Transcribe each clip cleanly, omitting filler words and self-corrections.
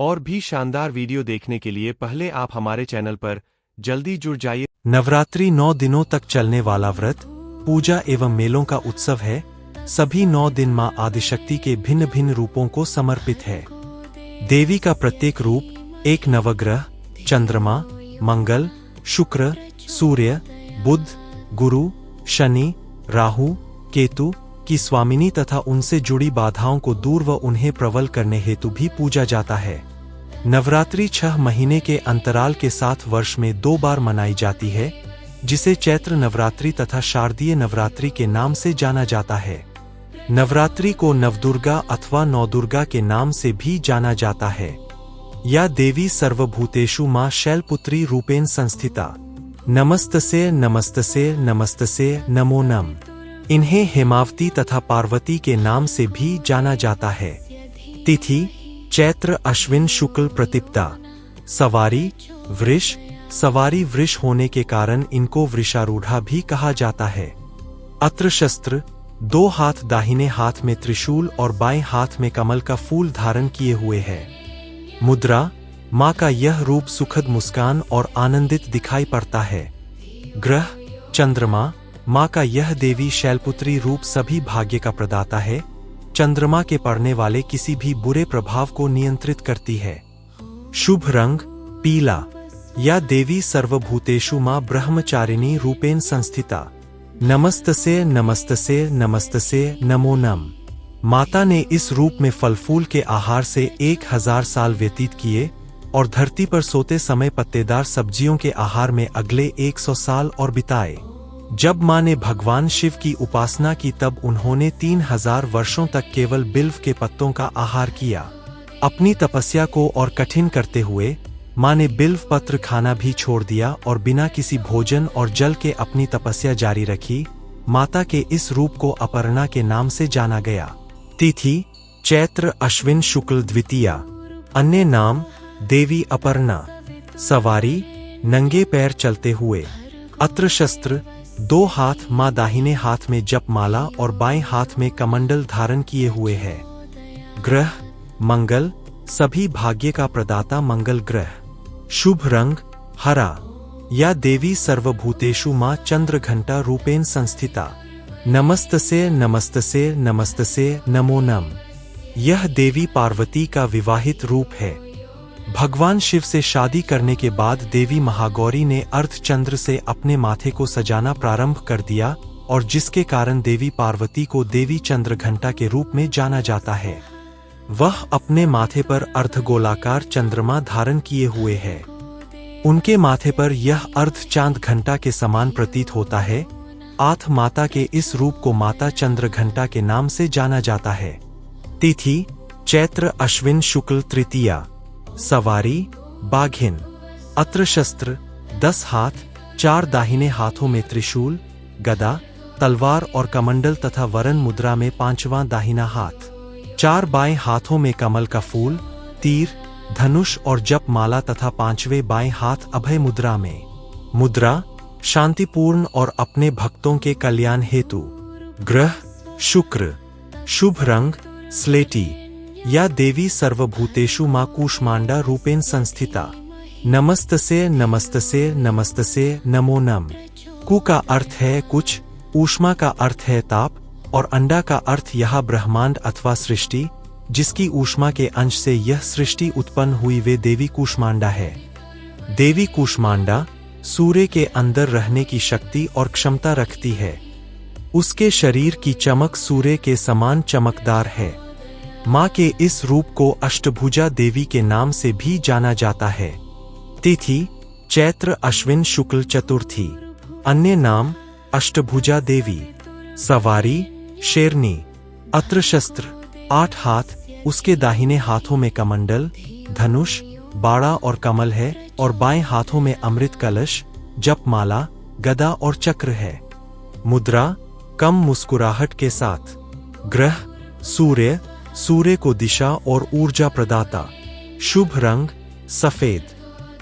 और भी शानदार वीडियो देखने के लिए पहले आप हमारे चैनल पर जल्दी जुड़ जाइए। नवरात्रि 9 दिनों तक चलने वाला व्रत, पूजा एवं मेलों का उत्सव है। सभी 9 दिन मां आदिशक्ति के भिन्न भिन्न रूपों को समर्पित है। देवी का प्रत्येक रूप एक नवग्रह चंद्रमा, मंगल, शुक्र, सूर्य, बुध, गुरु, शनि, राहु, केतु की स्वामिनी तथा उनसे जुड़ी बाधाओं को दूर व उन्हें प्रबल करने हेतु भी पूजा जाता है। नवरात्रि 6 महीने के अंतराल के साथ वर्ष में 2 बार मनाई जाती है, जिसे चैत्र नवरात्रि तथा शारदीय नवरात्रि के नाम से जाना जाता है। नवरात्रि को नवदुर्गा अथवा नवदुर्गा के नाम से भी जाना जाता है। या देवी सर्वभूतेषु मां शैलपुत्री रूपेण संस्थिता। नमस्तसे नमस्तसे नमस्तसे नमो नम। इन्हें हेमावती तथा पार्वती के नाम से भी जाना जाता है। तिथि चैत्र अश्विन शुक्ल प्रतिपदा। सवारी वृष। सवारी वृष होने के कारण इनको वृषारूढ़ा भी कहा जाता है। अत्र शस्त्र 2 हाथ दाहिने हाथ में त्रिशूल और बाएं हाथ में कमल का फूल धारण किए हुए है। मुद्रा मां का यह रूप सुखद मुस्कान और आनंदित दिखाई पड़ता है। ग्रह चंद्रमा मां का यह देवी शैलपुत्री रूप सभी भाग्य का प्रदाता है। चंद्रमा के पड़ने वाले किसी भी बुरे प्रभाव को नियंत्रित करती है। शुभ रंग पीला। या देवी सर्वभूतेषु मां ब्रह्मचारिणी रूपेण संस्थिता। नमस्तसे नमस्तसे नमस्तसे नमो नम। माता ने इस रूप में फल फूल के आहार से 1000 साल व्यतीत किए और धरती पर सोते समय पत्तेदार सब्जियों के आहार में अगले 100 साल और बिताए। जब मां ने भगवान शिव की उपासना की तब उन्होंने 3000 वर्षों तक केवल बिल्व के पत्तों का आहार किया। अपनी तपस्या को और कठिन करते हुए मां ने बिल्व पत्र खाना भी छोड़ दिया और बिना किसी भोजन और जल के अपनी तपस्या जारी रखी। माता के इस रूप को अपर्णा के नाम से जाना गया। तिथि चैत्र अश्विन शुक्ल द्वितीया। अन्य नाम देवी अपर्णा। सवारी नंगे पैर चलते हुए। अत्र शस्त्र 2 हाथ मां दाहिने हाथ में जपमाला और बाएं हाथ में कमंडल धारण किए हुए है। ग्रह मंगल सभी भाग्य का प्रदाता मंगल ग्रह। शुभ रंग हरा। या देवी सर्वभूतेषु मां चंद्रघंटा रूपेण संस्थिता। नमस्तसे नमस्तसे नमस्तसे नमो नम। यह देवी पार्वती का विवाहित रूप है। भगवान शिव से शादी करने के बाद देवी महागौरी ने अर्धचंद्र से अपने माथे को सजाना प्रारंभ कर दिया और जिसके कारण देवी पार्वती को देवी चंद्रघंटा के रूप में जाना जाता है। वह अपने माथे पर अर्धगोलाकार चंद्रमा धारण किए हुए है। उनके माथे पर यह अर्धचांद घंटा के समान प्रतीत होता है। आठ माता के इस रूप को माता चंद्रघंटा के नाम से जाना जाता है। तिथि चैत्र अश्विन शुक्ल तृतीया। सवारी बाघिन। अत्र शस्त्र 10 हाथ 4 दाहिने हाथों में त्रिशूल, गदा, तलवार और कमंडल तथा वरण मुद्रा में 5वां दाहिना हाथ। 4 बाएं हाथों में कमल का फूल, तीर, धनुष और जप माला तथा 5वें बाएं हाथ अभय मुद्रा में। मुद्रा शांतिपूर्ण और अपने भक्तों के कल्याण हेतु। ग्रह शुक्र। शुभ रंग स्लेटी। या देवी सर्वभूतेषु मां कूष्मांडा रूपेण संस्थिता। नमस्तसे नमस्तसे नमस्तसे नमो नम। कु का अर्थ है कुछ, ऊष्मा का अर्थ है ताप और अंडा का अर्थ यह ब्रह्मांड अथवा सृष्टि, जिसकी ऊष्मा के अंश से यह सृष्टि उत्पन्न हुई वे देवी कूष्मांडा है। देवी कूष्मांडा सूर्य के अंदर रहने की शक्ति और क्षमता रखती है। उसके शरीर की चमक सूर्य के समान चमकदार है। मां के इस रूप को अष्टभुजा देवी के नाम से भी जाना जाता है। तिथि चैत्र अश्विन शुक्ल चतुर्थी। अन्य नाम अष्टभुजा देवी। सवारी शेरनी। अत्र शस्त्र 8 हाथ उसके दाहिने हाथों में कमंडल, धनुष, बाड़ा और कमल है और बाएं हाथों में अमृत कलश, जपमाला, गदा और चक्र है। मुद्रा कम मुस्कुराहट के साथ। ग्रह सूर्य। सूर्य को दिशा और ऊर्जा प्रदाता। शुभ रंग सफेद।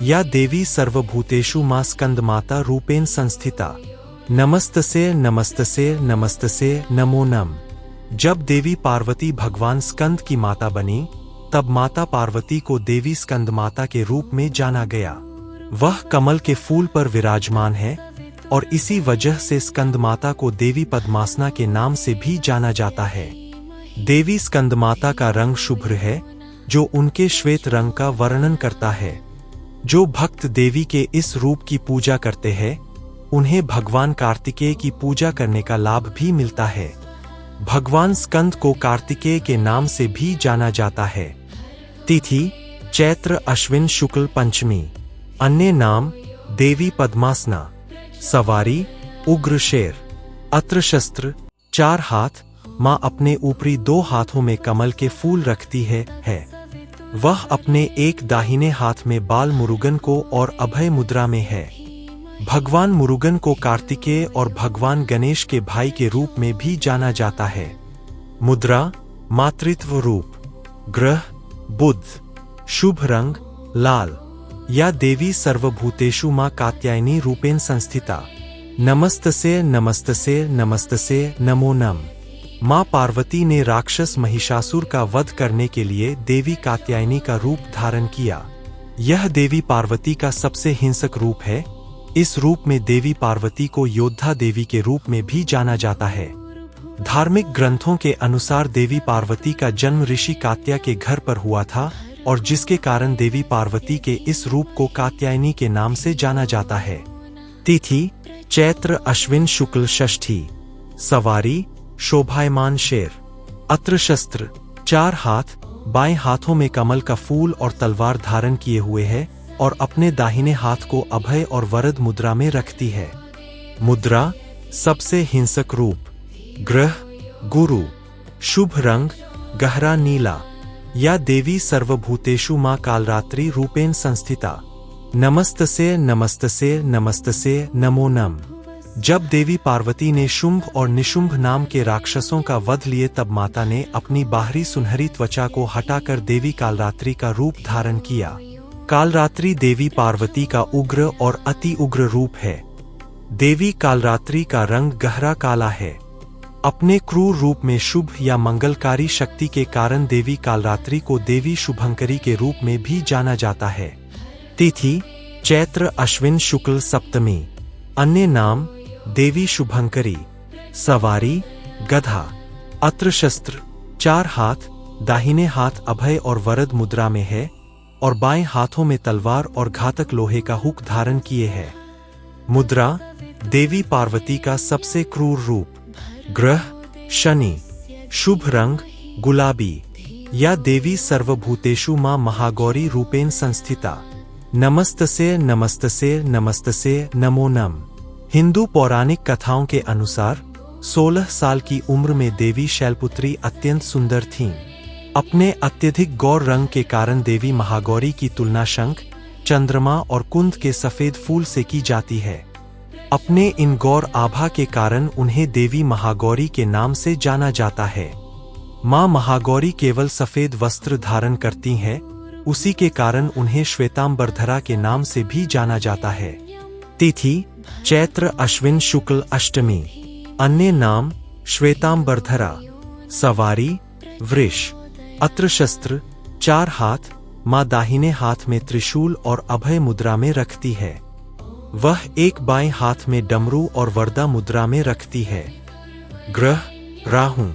या देवी सर्वभूतेषु मां स्कंदमाता रूपेण संस्थिता। नमस्तसे नमस्तसे नमस्तसे नमो नम। जब देवी पार्वती भगवान स्कंद की माता बनी तब माता पार्वती को देवी स्कंदमाता के रूप में जाना गया। वह कमल के फूल पर विराजमान है और इसी वजह से स्कंदमाता को देवी पद्मासना के नाम से भी जाना जाता है। देवी स्कंदमाता का रंग शुभ्र है, जो उनके श्वेत रंग का वर्णन करता है। जो भक्त देवी के इस रूप की पूजा करते हैं, उन्हें भगवान कार्तिकेय की पूजा करने का लाभ भी मिलता है। भगवान स्कंद को कार्तिकेय के नाम से भी जाना जाता है। तिथि चैत्र अश्विन शुक्ल पंचमी। अन्य नाम देवी पद्मासना। सवारी उग्र शेर। अत्र शस्त्र 4 हाथ। माँ अपने ऊपरी 2 हाथों में कमल के फूल रखती है। वह अपने एक दाहिने हाथ में बाल मुरुगन को और अभय मुद्रा में है। भगवान मुरुगन को कार्तिकेय और भगवान गणेश के भाई के रूप में भी जाना जाता है। मुद्रा मातृत्व रूप। ग्रह बुध। शुभ रंग लाल। या देवी सर्वभूतेषु मां कात्यायनी रूपेण संस्थिता। नमस्तसे नमस्तसे नमस्तसे नमो नम। मां पार्वती ने राक्षस महिषासुर का वध करने के लिए देवी कात्यायनी का रूप धारण किया। यह देवी पार्वती का सबसे हिंसक रूप है। इस रूप में देवी पार्वती को योद्धा देवी के रूप में भी जाना जाता है। धार्मिक ग्रंथों के अनुसार देवी पार्वती का जन्म ऋषि कात्या के घर पर हुआ था और जिसके कारण देवी पार्वती के इस रूप को कात्यायनी के नाम से जाना जाता है। तिथि चैत्र अश्विन शुक्ल षष्ठी। सवारी शोभायमान शेर। अत्र शस्त्र 4 हाथ। बाएं हाथों में कमल का फूल और तलवार धारण किए हुए है और अपने दाहिने हाथ को अभय और वरद मुद्रा में रखती है। मुद्रा सबसे हिंसक रूप। ग्रह गुरु। शुभ रंग गहरा नीला। या देवी सर्वभूतेषु मां कालरात्रि रूपेण संस्थिता। नमस्तसे नमस्तसे नमस्तसे नमो नम। जब देवी पार्वती ने शुंभ और निशुंभ नाम के राक्षसों का वध लिए, तब माता ने अपनी बाहरी सुनहरी त्वचा को हटाकर देवी कालरात्रि का रूप धारण किया। कालरात्रि देवी पार्वती का उग्र और अति उग्र रूप है। देवी कालरात्रि का रंग गहरा काला है। अपने क्रूर रूप में शुभ या मंगलकारी शक्ति के कारण देवी कालरात्रि को देवी शुभंकरी के रूप में भी जाना जाता है। तिथि चैत्र अश्विन शुक्ल सप्तमी। अन्य नाम देवी शुभंकरी। सवारी गधा। अत्र शस्त्र 4 हाथ। दाहिने हाथ अभय और वरद मुद्रा में है और बाएं हाथों में तलवार और घातक लोहे का हुक धारण किए है। मुद्रा देवी पार्वती का सबसे क्रूर रूप। ग्रह शनि। शुभ रंग गुलाबी। या देवी सर्वभूतेषु मां महागौरी रूपेण संस्थिता। नमस्तसे नमस्तसे नमस्तसे नमो नम। हिंदू पौराणिक कथाओं के अनुसार 16 साल की उम्र में देवी शैलपुत्री अत्यंत सुंदर थीं। अपने अत्यधिक गौर रंग के कारण देवी महागौरी की तुलना शंख, चंद्रमा और कुंद के सफेद फूल से की जाती है। अपने इन गौर आभा के कारण उन्हें देवी महागौरी के नाम से जाना जाता है। मां महागौरी केवल सफेद वस्त्र धारण करती हैं, उसी के कारण उन्हें श्वेतांबरधरा के नाम से भी जाना जाता है। तिथि चैत्र अश्विन शुक्ल अष्टमी। अन्य नाम श्वेतांबरधरा। सवारी वृष। अत्र शस्त्र 4 हाथ। मां दाहिने हाथ में त्रिशूल और अभय मुद्रा में रखती है। वह एक बाएं हाथ में डमरू और वरदा मुद्रा में रखती है। ग्रह राहु।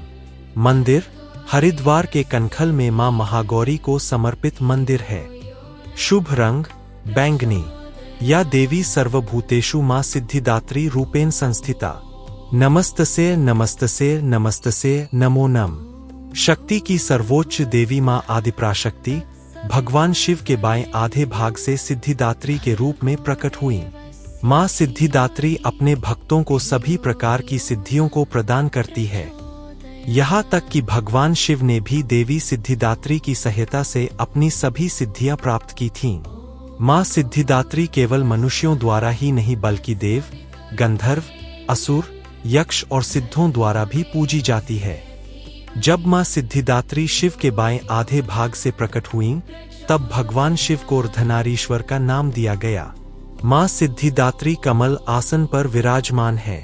मंदिर हरिद्वार के कनखल में मां महागौरी को समर्पित मंदिर है। शुभ रंग बैंगनी। या देवी सर्वभूतेषु मां सिद्धिदात्री रूपेण संस्थिता। नमस्तसे नमस्तसे नमस्तसे नमो नम। शक्ति की सर्वोच्च देवी मां आदिपराशक्ति भगवान शिव के बाएं आधे भाग से सिद्धिदात्री के रूप में प्रकट हुई। मां सिद्धिदात्री अपने भक्तों को सभी प्रकार की सिद्धियों को प्रदान करती है। यहाँ तक कि भगवान शिव ने भी देवी सिद्धिदात्री की सहायता से अपनी सभी सिद्धियां प्राप्त की थीं। मां सिद्धिदात्री केवल मनुष्यों द्वारा ही नहीं बल्कि देव, गंधर्व, असुर, यक्ष और सिद्धों द्वारा भी पूजी जाती है। जब मां सिद्धिदात्री शिव के बाएं आधे भाग से प्रकट हुईं, तब भगवान शिव को अर्धनारीश्वर का नाम दिया गया। मां सिद्धिदात्री कमल आसन पर विराजमान है।